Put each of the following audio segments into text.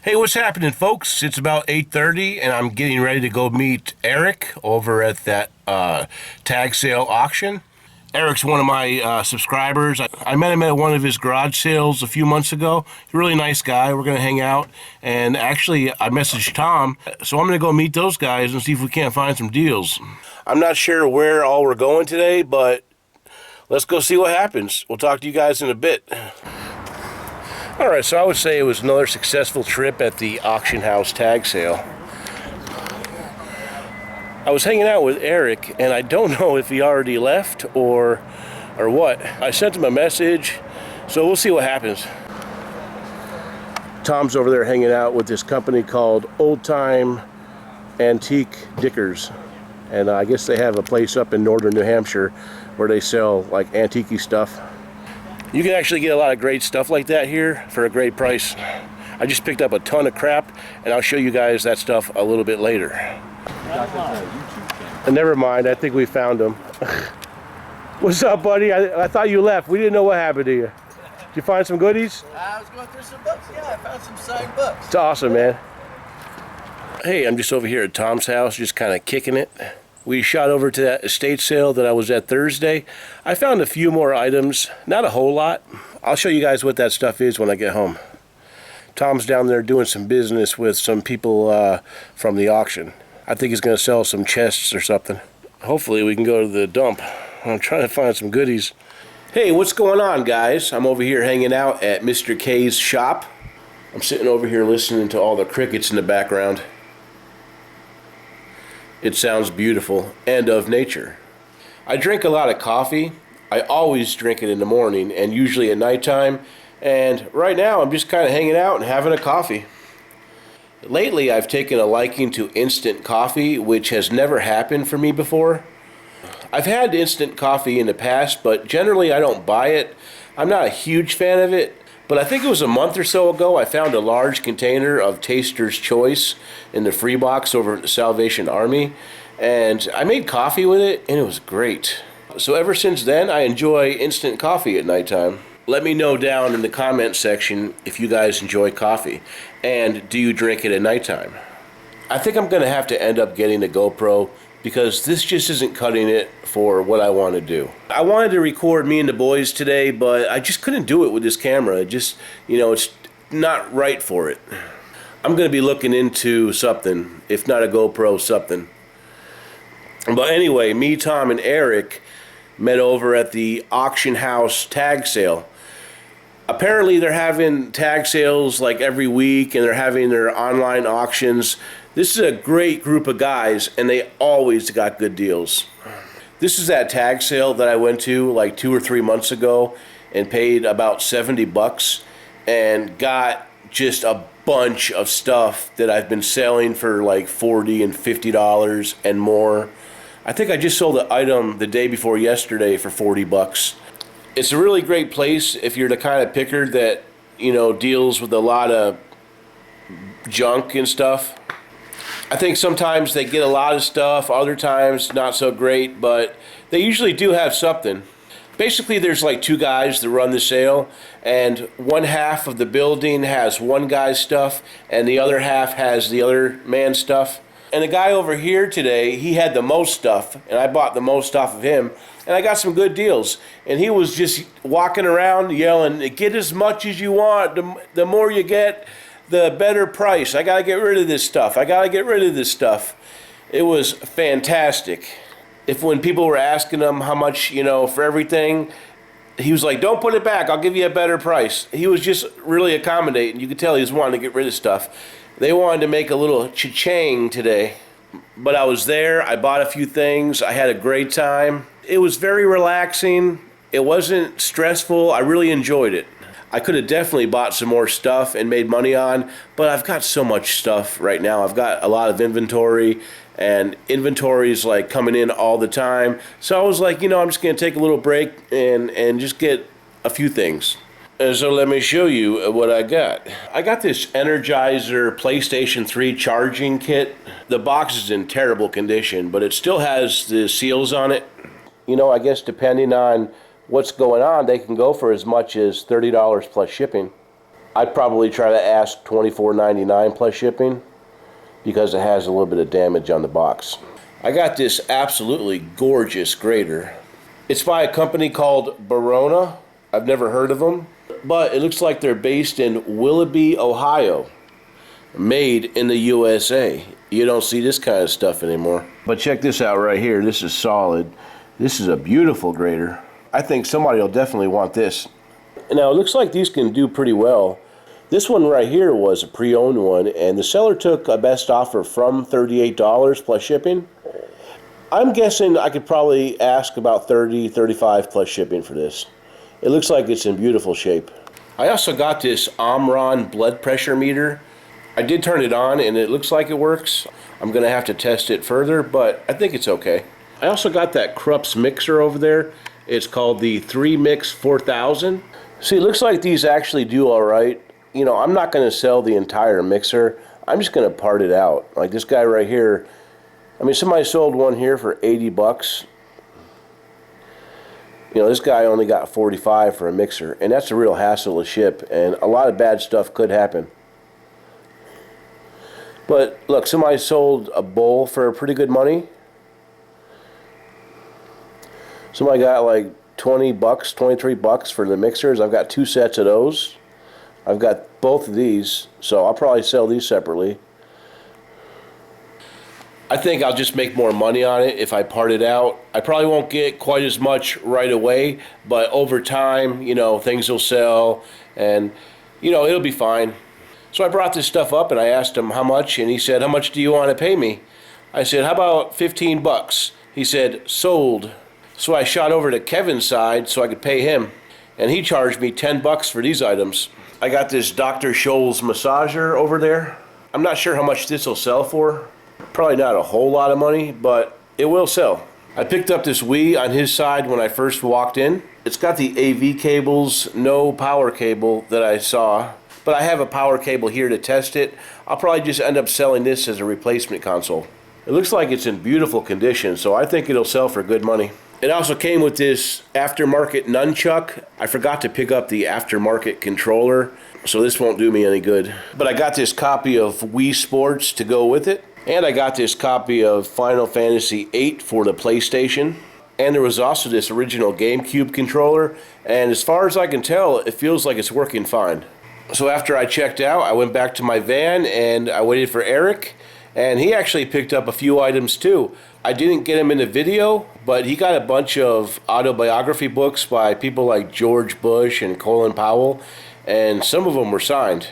Hey, what's happening, folks? It's about 8:30, and I'm getting ready to go meet Eric over at that tag sale auction. Eric's one of my subscribers. I met him at one of his garage sales a few months ago. He's a really nice guy. We're going to hang out. And actually, I messaged Tom, so I'm going to go meet those guys and see if we can't find some deals. I'm not sure where all we're going today, but let's go see what happens. We'll talk to you guys in a bit. All right, so I would say it was another successful trip at the auction house tag sale. I was hanging out with Eric, and I don't know if he already left or what. I sent him a message, so we'll see what happens. Tom's over there hanging out with this company called Old Time Antique Dickers, and I guess they have a place up in northern New Hampshire where they sell like antique-y stuff. You can actually get a lot of great stuff like that here for a great price. I just picked up a ton of crap, and I'll show you guys that stuff a little bit later. And never mind, I think we found him. What's up, buddy? I thought you left. We didn't know what happened to you. Did you find some goodies? I was going through some books. Yeah, I found some signed books. It's awesome, man. Hey, I'm just over here at Tom's house, just kind of kicking it. We shot over to that estate sale that I was at Thursday. I found a few more items, not a whole lot. I'll show you guys what that stuff is when I get home. Tom's down there doing some business with some people from the auction. I think he's going to sell some chests or something. Hopefully we can go to the dump. I'm trying to find some goodies. Hey, what's going on, guys? I'm over here hanging out at Mr. K's shop. I'm sitting over here listening to all the crickets in the background. It sounds beautiful and of nature. I drink a lot of coffee. I always drink it in the morning and usually at nighttime. And right now I'm just kind of hanging out and having a coffee. Lately I've taken a liking to instant coffee, which has never happened for me before. I've had instant coffee in the past, but generally I don't buy it. I'm not a huge fan of it. But I think it was a month or so ago I found a large container of Taster's Choice in the free box over at the Salvation Army, and I made coffee with it, and it was great. So ever since then, I enjoy instant coffee at nighttime. Let me know down in the comment section if you guys enjoy coffee, and do you drink it at nighttime? I think I'm going to have to end up getting a GoPro, because this just isn't cutting it for what I want to do. I wanted to record me and the boys today, but I just couldn't do it with this camera. It just, it's not right for it. I'm going to be looking into something, if not a GoPro, something. But anyway, me, Tom, and Eric met over at the auction house tag sale. Apparently they're having tag sales like every week, and they're having their online auctions. This is a great group of guys, and they always got good deals. This is that tag sale that I went to like 2 or 3 months ago and paid about $70 and got just a bunch of stuff that I've been selling for like $40 and $50 and more. I think I just sold an item the day before yesterday for $40. It's a really great place if you're the kind of picker that, deals with a lot of junk and stuff. I think sometimes they get a lot of stuff, other times not so great, but they usually do have something. Basically, there's like 2 guys that run the sale, and one half of the building has one guy's stuff, and the other half has the other man's stuff. And the guy over here today, he had the most stuff, and I bought the most off of him, and I got some good deals. And he was just walking around yelling, "Get as much as you want. The more you get, the better price. I got to get rid of this stuff. I got to get rid of this stuff." It was fantastic. When people were asking him how much, for everything, he was like, "Don't put it back. I'll give you a better price." He was just really accommodating. You could tell he was wanting to get rid of stuff. They wanted to make a little cha-ching today. But I was there. I bought a few things. I had a great time. It was very relaxing. It wasn't stressful. I really enjoyed it. I could have definitely bought some more stuff and made money on, but I've got so much stuff right now. I've got a lot of inventory, and inventory is like coming in all the time. So I was like, I'm just going to take a little break and just get a few things. And so let me show you what I got. I got this Energizer PlayStation 3 charging kit. The box is in terrible condition, but it still has the seals on it. I guess depending on what's going on, they can go for as much as $30 plus shipping. I'd probably try to ask $24.99 plus shipping because it has a little bit of damage on the box. I got this absolutely gorgeous grater. It's by a company called Barona. I've never heard of them, but it looks like they're based in Willoughby, Ohio. Made in the USA. You don't see this kind of stuff anymore. But check this out right here. This is solid. This is a beautiful grater. I think somebody will definitely want this. Now it looks like these can do pretty well. This one right here was a pre-owned one, and the seller took a best offer from $38 plus shipping. I'm guessing I could probably ask about $30, $35 plus shipping for this. It looks like it's in beautiful shape. I also got this Omron blood pressure meter. I did turn it on and it looks like it works. I'm going to have to test it further, but I think it's okay. I also got that Krups mixer over there. It's called the 3Mix 4000. See, it looks like these actually do all right. You know, I'm not going to sell the entire mixer. I'm just going to part it out. Like this guy right here. I mean, somebody sold one here for 80 bucks. You know, this guy only got 45 for a mixer, and that's a real hassle to ship, and a lot of bad stuff could happen. But look, somebody sold a bowl for pretty good money. Somebody got like 20 bucks, 23 bucks for the mixers. I've got 2 sets of those. I've got both of these, so I'll probably sell these separately. I think I'll just make more money on it if I part it out. I probably won't get quite as much right away, but over time, you know, things will sell and, you know, it'll be fine. So I brought this stuff up and I asked him how much, and he said, "How much do you want to pay me?" I said, "How about 15 bucks? He said, "Sold." So I shot over to Kevin's side so I could pay him, and he charged me 10 bucks for these items. I got this Dr. Scholl's massager over there. I'm not sure how much this will sell for. Probably not a whole lot of money, but it will sell. I picked up this Wii on his side when I first walked in. It's got the AV cables, no power cable that I saw. But I have a power cable here to test it. I'll probably just end up selling this as a replacement console. It looks like it's in beautiful condition, so I think it'll sell for good money. It also came with this aftermarket nunchuck. I forgot to pick up the aftermarket controller, so this won't do me any good. But I got this copy of Wii Sports to go with it. And I got this copy of Final Fantasy VIII for the PlayStation. And there was also this original GameCube controller. And as far as I can tell, it feels like it's working fine. So after I checked out, I went back to my van and I waited for Eric, and he actually picked up a few items too. I didn't get him in the video, but he got a bunch of autobiography books by people like George Bush and Colin Powell, and some of them were signed.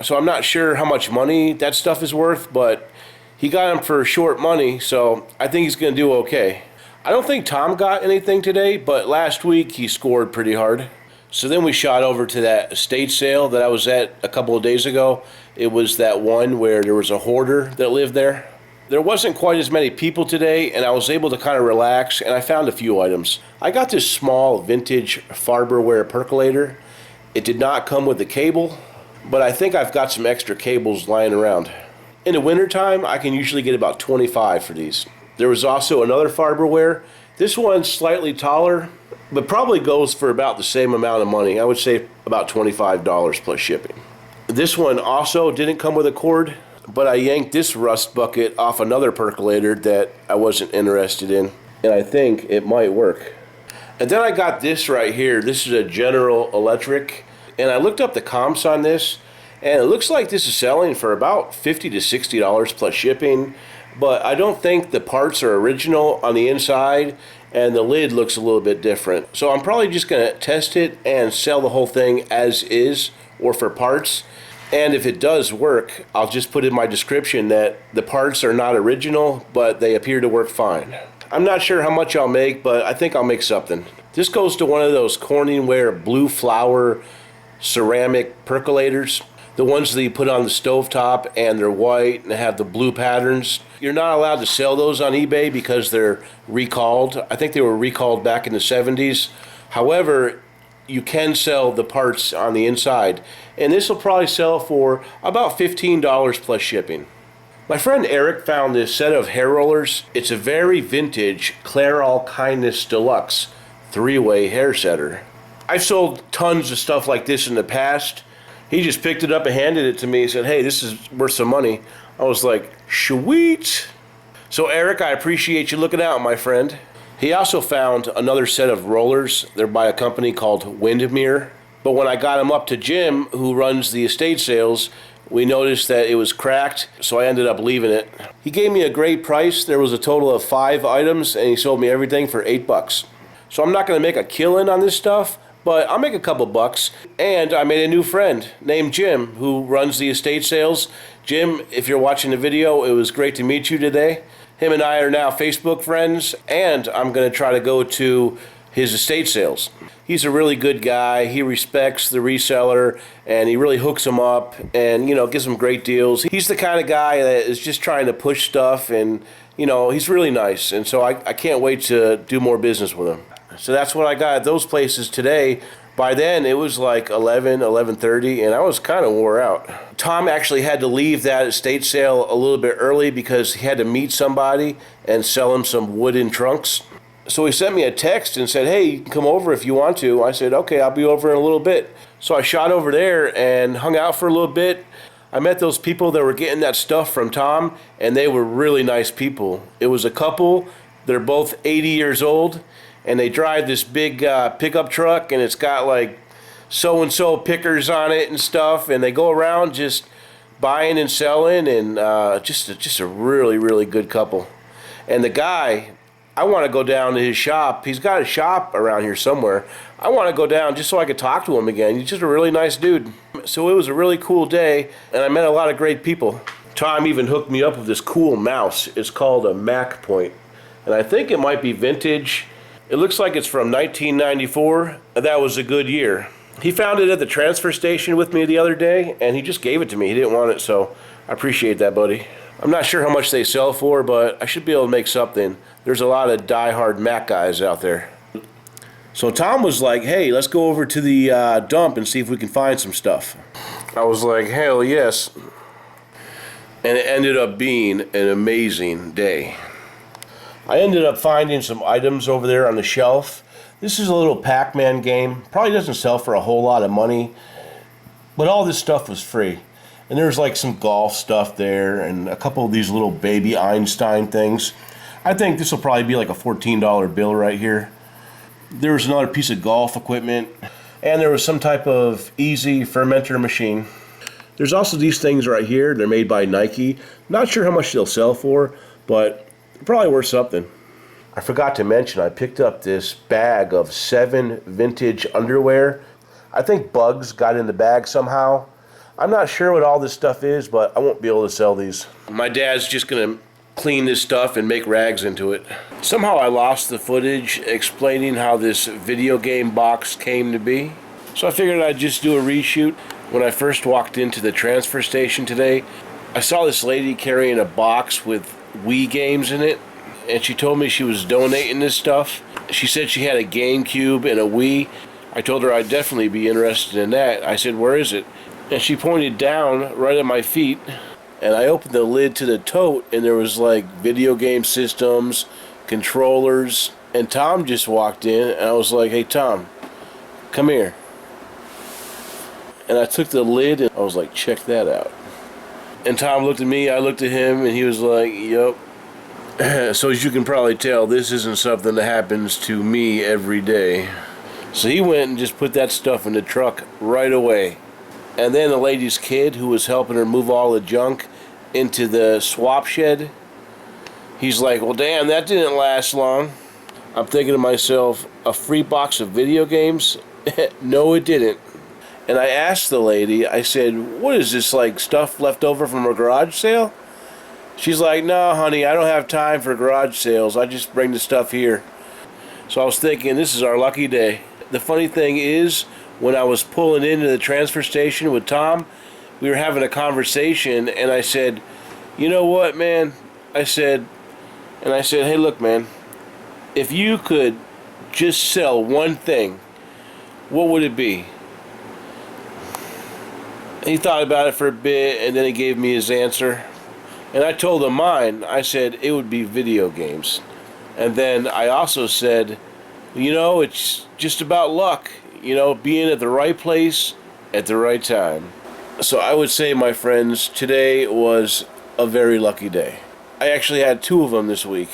So I'm not sure how much money that stuff is worth, but he got them for short money, so I think he's going to do okay. I don't think Tom got anything today, but last week he scored pretty hard. So then we shot over to that estate sale that I was at a couple of days ago. It was that one where there was a hoarder that lived there. There wasn't quite as many people today, and I was able to kind of relax, and I found a few items. I got this small vintage Farberware percolator. It did not come with a cable, but I think I've got some extra cables lying around. In the wintertime, I can usually get about 25 for these. There was also another Farberware. This one's slightly taller, but probably goes for about the same amount of money. I would say about $25 plus shipping. This one also didn't come with a cord, but I yanked this rust bucket off another percolator that I wasn't interested in, and I think it might work. And then I got this right here. This is a General Electric, and I looked up the comps on this, and it looks like this is selling for about $50 to $60 plus shipping, but I don't think the parts are original on the inside, and the lid looks a little bit different. So I'm probably just going to test it and sell the whole thing as is or for parts. And if it does work, I'll just put in my description that the parts are not original, but they appear to work fine. I'm not sure how much I'll make, but I think I'll make something. This goes to one of those Corningware blue flower ceramic percolators. The ones that you put on the stovetop, and they're white and have the blue patterns. You're not allowed to sell those on eBay because they're recalled. I think they were recalled back in the 70s. However, you can sell the parts on the inside. And this will probably sell for about $15 plus shipping. My friend Eric found this set of hair rollers. It's a very vintage Clairol Kindness Deluxe 3-way hair setter. I've sold tons of stuff like this in the past, He just picked it up and handed it to me. He said, hey, this is worth some money. I was like, sweet. So Eric, I appreciate you looking out, my friend. He also found another set of rollers. They're by a company called Windmere. But when I got him up to Jim, who runs the estate sales, we noticed that it was cracked, so I ended up leaving it. He gave me a great price. There was a total of 5 items, and he sold me everything for $8. So I'm not going to make a killing on this stuff, but I'll make a couple bucks. And I made a new friend named Jim, who runs the estate sales. Jim, if you're watching the video, it was great to meet you today. Him and I are now Facebook friends, and I'm going to try to go to his estate sales. He's a really good guy. He respects the reseller, and he really hooks them up and, gives them great deals. He's the kind of guy that is just trying to push stuff, and, he's really nice. And so I can't wait to do more business with him. So that's what I got at those places today. By then, it was like 11:30, and I was kind of wore out. Tom actually had to leave that estate sale a little bit early because he had to meet somebody and sell him some wooden trunks. So he sent me a text and said, hey, you can come over if you want to. I said, okay, I'll be over in a little bit. So I shot over there and hung out for a little bit. I met those people that were getting that stuff from Tom, and they were really nice people. It was a couple. They're both 80 years old, and they drive this big pickup truck, and it's got like so-and-so pickers on it and stuff, and they go around just buying and selling, and just a really, really good couple. And the guy, I want to go down to his shop. He's got a shop around here somewhere. I want to go down just so I could talk to him again. He's just a really nice dude. So it was a really cool day, and I met a lot of great people. Tom even hooked me up with this cool mouse. It's called a Mac Point, and I think it might be vintage. It looks like it's from 1994. That was a good year. He found it at the transfer station with me the other day, and he just gave it to me. He didn't want it, so I appreciate that, buddy. I'm not sure how much they sell for, but I should be able to make something. There's a lot of die-hard Mac guys out there. So Tom was like, hey, let's go over to the dump and see if we can find some stuff. I was like, hell yes. And it ended up being an amazing day. I ended up finding some items over there on the shelf. This is a little Pac-Man game. Probably doesn't sell for a whole lot of money, but all this stuff was free. And there's like some golf stuff there and a couple of these little baby Einstein things. I think this will probably be like a $14 bill right here. There was another piece of golf equipment, and there was some type of easy fermenter machine. There's also these things right here. They're made by Nike. Not sure how much they'll sell for, but probably worth something. I forgot to mention I picked up this bag of 7 vintage underwear. I think bugs got in the bag somehow. I'm not sure what all this stuff is, but I won't be able to sell these. My dad's just going to clean this stuff and make rags into it. Somehow I lost the footage explaining how this video game box came to be. So I figured I'd just do a reshoot. When I first walked into the transfer station today, I saw this lady carrying a box with Wii games in it, and she told me she was donating this stuff. She said she had a GameCube and a Wii. I told her I'd definitely be interested in that. I said, where is it? And she pointed down right at my feet, and I opened the lid to the tote, and there was like video game systems, controllers, and Tom just walked in, and I was like, hey Tom, come here. And I took the lid, and I was like, check that out. And Tom looked at me, I looked at him, and he was like, yup. So as you can probably tell, this isn't something that happens to me every day. So he went and just put that stuff in the truck right away. And then the lady's kid, who was helping her move all the junk into the swap shed, he's like, well damn, that didn't last long. I'm thinking to myself, a free box of video games? No, it didn't. And I asked the lady, I said, what is this, like stuff left over from a garage sale? She's like, no honey, I don't have time for garage sales, I just bring the stuff here. So I was thinking, this is our lucky day. The funny thing is, when I was pulling into the transfer station with Tom, we were having a conversation, and I said, you know what, man? I said, hey, look, man, if you could just sell one thing, what would it be? And he thought about it for a bit, and then he gave me his answer. And I told him mine. I said it would be video games. And then I also said, you know, it's just about luck. You know, being at the right place at the right time. So I would say, my friends, today was a very lucky day. I actually had 2 of them this week.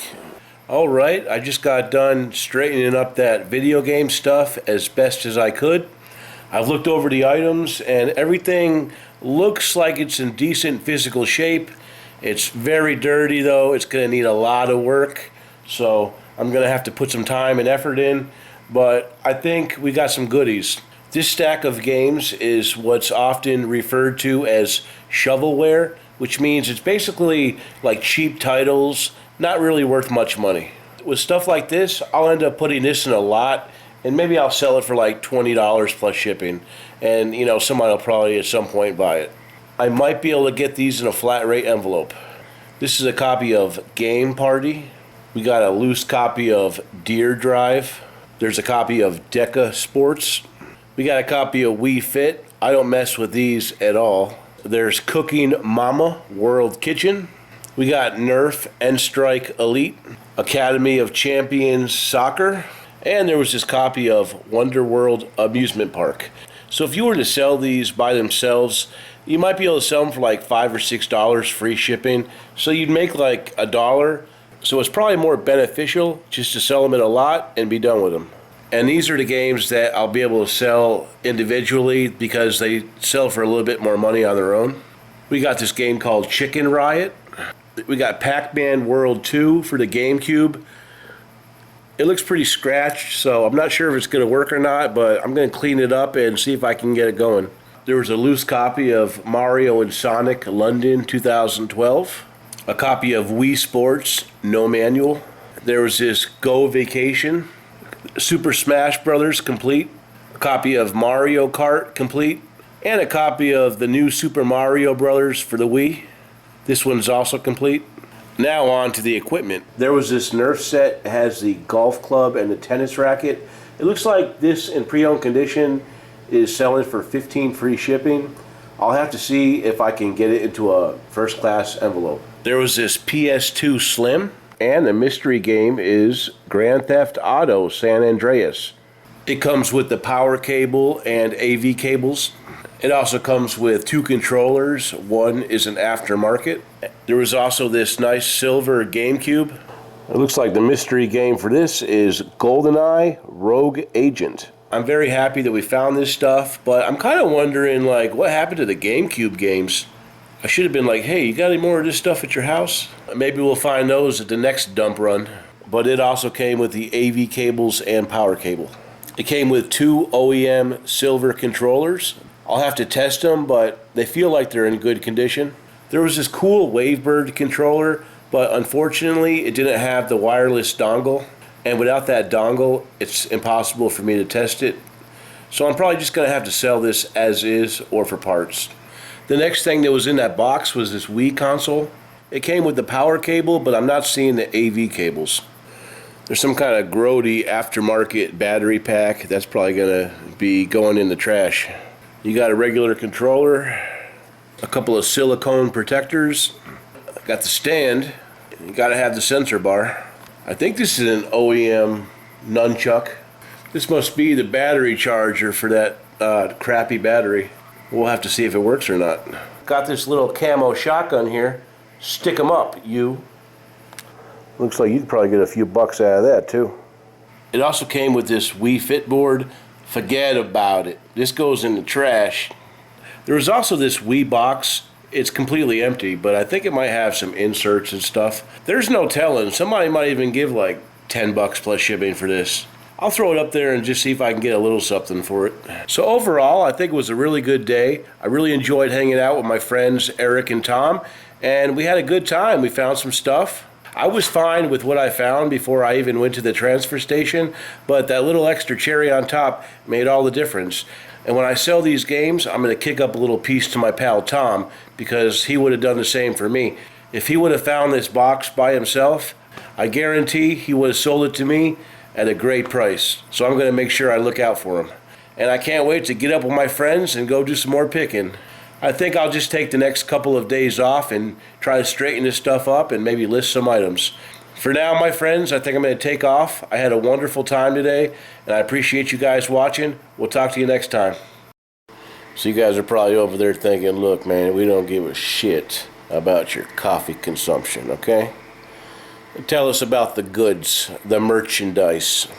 Alright, I just got done straightening up that video game stuff as best as I could. I've looked over the items and everything looks like it's in decent physical shape. It's very dirty though, it's going to need a lot of work. So I'm going to have to put some time and effort in. But I think we got some goodies. This stack of games is what's often referred to as shovelware, which means it's basically like cheap titles, not really worth much money. With stuff like this, I'll end up putting this in a lot, and maybe I'll sell it for like $20 plus shipping, and somebody will probably at some point buy it. I might be able to get these in a flat rate envelope. This is a copy of Game Party. We got a loose copy of Deer Drive. There's a copy of Deca Sports. We got a copy of Wii Fit. I don't mess with these at all. There's Cooking Mama World Kitchen. We got Nerf N-Strike Elite, Academy of Champions Soccer, and there was this copy of Wonder World Amusement Park. So if you were to sell these by themselves, you might be able to sell them for like $5 or $6 free shipping. So you'd make like $1. So it's probably more beneficial just to sell them in a lot and be done with them. And these are the games that I'll be able to sell individually because they sell for a little bit more money on their own. We got this game called Chicken Riot. We got Pac-Man World 2 for the GameCube. It looks pretty scratched, so I'm not sure if it's going to work or not, but I'm going to clean it up and see if I can get it going. There was a loose copy of Mario and Sonic London 2012. A copy of Wii Sports, no manual. There was this Go Vacation. Super Smash Brothers complete, a copy of Mario Kart complete, and a copy of the new Super Mario Brothers for the Wii. This one's also complete. Now on to the equipment. There was this Nerf set, it has the golf club and the tennis racket. It looks like this in pre-owned condition is selling for $15 free shipping. I'll have to see if I can get it into a first class envelope. There was this Ps2 Slim. And the mystery game is Grand Theft Auto San Andreas. It comes with the power cable and AV cables. It also comes with 2 controllers. One is an aftermarket. There was also this nice silver GameCube. It looks like the mystery game for this is GoldenEye Rogue Agent. I'm very happy that we found this stuff, but I'm kind of wondering, like, what happened to the GameCube games? I should have been like, hey, you got any more of this stuff at your house? Maybe we'll find those at the next dump run. But it also came with the AV cables and power cable. It came with 2 OEM silver controllers. I'll have to test them, but they feel like they're in good condition. There was this cool Wavebird controller, but unfortunately it didn't have the wireless dongle. And without that dongle, it's impossible for me to test it. So I'm probably just going to have to sell this as is or for parts. The next thing that was in that box was this Wii Console. It came with the power cable, but I'm not seeing the AV cables. There's some kind of grody aftermarket battery pack. That's probably going to be going in the trash. You got a regular controller, a couple of silicone protectors, got the stand. You got to have the sensor bar. I think this is an OEM nunchuck. This must be the battery charger for that crappy battery. We'll have to see if it works or not. Got this little camo shotgun here. Stick 'em up, you. Looks like you'd probably get a few bucks out of that too. It also came with this Wii Fit board. Forget about it. This goes in the trash. There was also this Wii box. It's completely empty, but I think it might have some inserts and stuff. There's no telling. Somebody might even give like $10 plus shipping for this. I'll throw it up there and just see if I can get a little something for it. So overall, I think it was a really good day. I really enjoyed hanging out with my friends Eric and Tom, and we had a good time. We found some stuff. I was fine with what I found before I even went to the transfer station, but that little extra cherry on top made all the difference. And when I sell these games, I'm going to kick up a little piece to my pal Tom, because he would have done the same for me. If he would have found this box by himself, I guarantee he would have sold it to me at a great price. So I'm going to make sure I look out for him. And I can't wait to get up with my friends and go do some more picking. I think I'll just take the next couple of days off and try to straighten this stuff up and maybe list some items. For now, my friends, I think I'm going to take off. I had a wonderful time today, and I appreciate you guys watching. We'll talk to you next time. So you guys are probably over there thinking, look, man, we don't give a shit about your coffee consumption, okay? Tell us about the goods, the merchandise.